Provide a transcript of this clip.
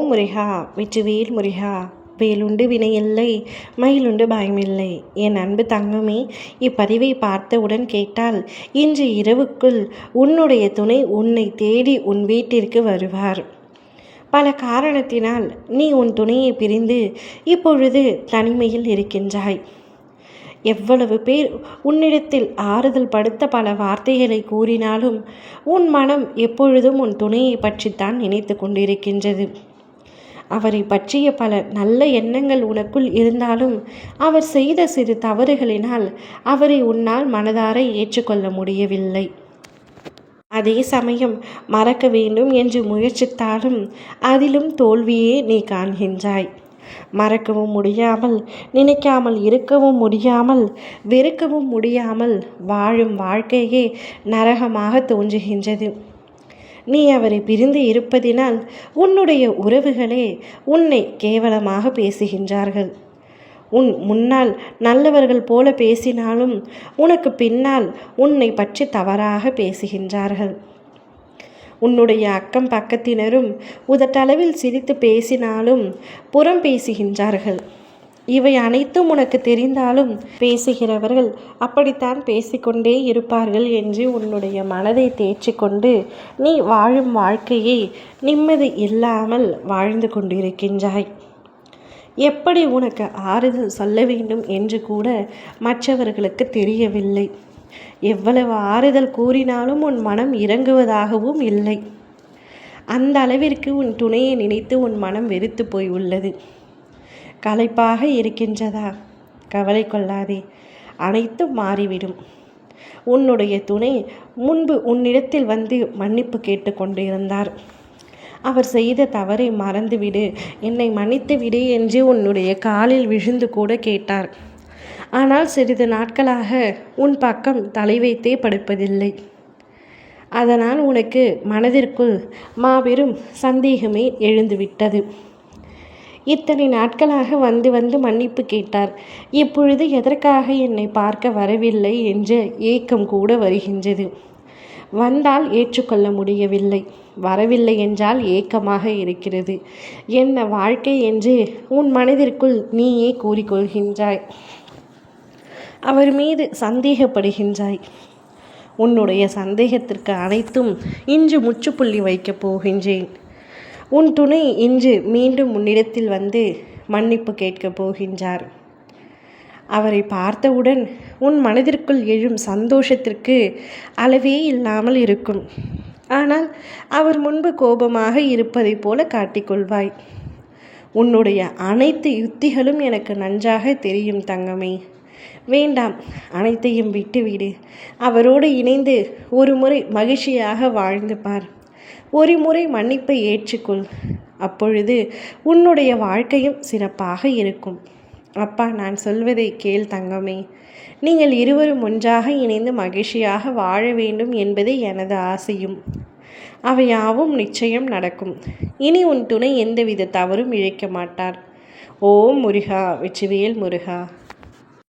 முருகா வெற்றிவேல் முருகா. வேலுண்டு வினையில்லை, மயிலுண்டு பயமில்லை. என் அன்பு தங்கமே, இப்பதிவை பார்த்தவுடன் கேட்டால், இன்று இரவுக்குள் உன்னுடைய துணை உன்னை தேடி உன் வீட்டிற்கு வருவார். பல காரணத்தினால் நீ உன் துணையை பிரிந்து இப்பொழுது தனிமையில் இருக்கின்றாய். எவ்வளவு பேர் உன்னிடத்தில் ஆறுதல் படுத்த பல வார்த்தைகளை கூறினாலும் உன் மனம் எப்பொழுதும் உன் துணையை பற்றித்தான் நினைத்து கொண்டிருக்கின்றது. அவரை பற்றிய பல நல்ல எண்ணங்கள் உனக்குள் இருந்தாலும் அவர் செய்த சிறு தவறுகளினால் அவரை உன்னால் மனதார ஏற்றுக்கொள்ள முடியவில்லை. அதே சமயம் மறக்க வேண்டும் என்று முயற்சித்தாலும் அதிலும் தோல்வியே நீ காண்கின்றாய். மறக்கவும் முடியாமல், நினைக்காமல் இருக்கவும் முடியாமல், வெறுக்கவும் முடியாமல் வாழும் வாழ்க்கையே நரகமாக தோன்றுகின்றது. நீ அவரை பிரிந்து இருப்பதினால் உன்னுடைய உறவுகளே உன்னை கேவலமாக பேசுகின்றார்கள். உன் முன்னால் நல்லவர்கள் போல பேசினாலும் உனக்கு பின்னால் உன்னை பற்றி தவறாக பேசுகின்றார்கள். உன்னுடைய அக்கம் பக்கத்தினரும் உதட்டளவில் சிரித்து பேசினாலும் புறம் பேசுகின்றார்கள். இவை அனைத்தும் உனக்கு தெரிந்தாலும் பேசுகிறவர்கள் அப்படித்தான் பேசிக்கொண்டே இருப்பார்கள் என்று உன்னுடைய மனதை தேற்றிக்கொண்டு நீ வாழும் வாழ்க்கையை நிம்மதி இல்லாமல் வாழ்ந்து கொண்டிருக்கின்றாய். எப்படி உனக்கு ஆறுதல் சொல்ல வேண்டும் என்று கூட மற்றவர்களுக்கு தெரியவில்லை. எவ்வளவு ஆறுதல் கூறினாலும் உன் மனம் இறங்குவதாகவும் இல்லை. அந்த அளவிற்கு உன் துணையை நினைத்து உன் மனம் வெறுத்து போய் உள்ளது. களைப்பாக இருக்கின்றதா? கவலை கொள்ளாதே, அனைத்தும் மாறிவிடும். உன்னுடைய துணை முன்பு உன்னிடத்தில் வந்து மன்னிப்பு கேட்டு கொண்டிருந்தார். அவர் செய்த தவறை மறந்துவிடு, என்னை மன்னித்து விடு என்று உன்னுடைய காலில் விழுந்து கூட கேட்டார். ஆனால் சிறிது நாட்களாக உன் பக்கம் தலை வைத்தே படுப்பதில்லை. அதனால் உனக்கு மனதிற்குள் மாபெரும் சந்தேகமே எழுந்துவிட்டது. இத்தனை நாட்களாக வந்து வந்து மன்னிப்பு கேட்டார், இப்பொழுது எதற்காக என்னை பார்க்க வரவில்லை என்ற ஏக்கம் கூட வருகின்றது. வந்தால் ஏற்றுக்கொள்ள முடியவில்லை, வரவில்லை என்றால் ஏக்கமாக இருக்கிறது. என்ன வாழ்க்கை என்று உன் மனதிற்குள் நீயே கூறிக்கொள்கின்றாய். அவர் மீது சந்தேகப்படுகின்றாய். உன்னுடைய சந்தேகத்திற்கு அனைத்தும் இன்று முற்றுப்புள்ளி வைக்கப் போகின்றேன். உன் துணை இன்று மீண்டும் உன்னிடத்தில் வந்து மன்னிப்பு கேட்கப் போகின்றார். அவரை பார்த்தவுடன் உன் மனதிற்குள் எழும் சந்தோஷத்திற்கு அளவே இல்லாமல் இருக்கும். ஆனால் அவர் முன்பு கோபமாக இருப்பதை போல காட்டிக்கொள்வாய். உன்னுடைய அனைத்து யுத்திகளும் எனக்கு நன்றாக தெரியும் தங்கமே. வேண்டாம், அனைத்தையும் விட்டுவிடு. அவரோடு இணைந்து ஒரு முறை மகிழ்ச்சியாக வாழ்ந்து பார். ஒரு முறை மன்னிப்பை ஏற்றுக்கொள். அப்பொழுது உன்னுடைய வாழ்க்கையும் சிறப்பாக இருக்கும். அப்பா, நான் சொல்வதை கேள் தங்கமே. நீங்கள் இருவரும் ஒன்றாக இணைந்து மகிழ்ச்சியாக வாழ வேண்டும் என்பதே எனது ஆசையும். அவையாவும் நிச்சயம் நடக்கும். இனி உன் துணை எந்தவித தவறும் இழைக்க மாட்டார். ஓம் முருகா வெற்றிவேல் முருகா.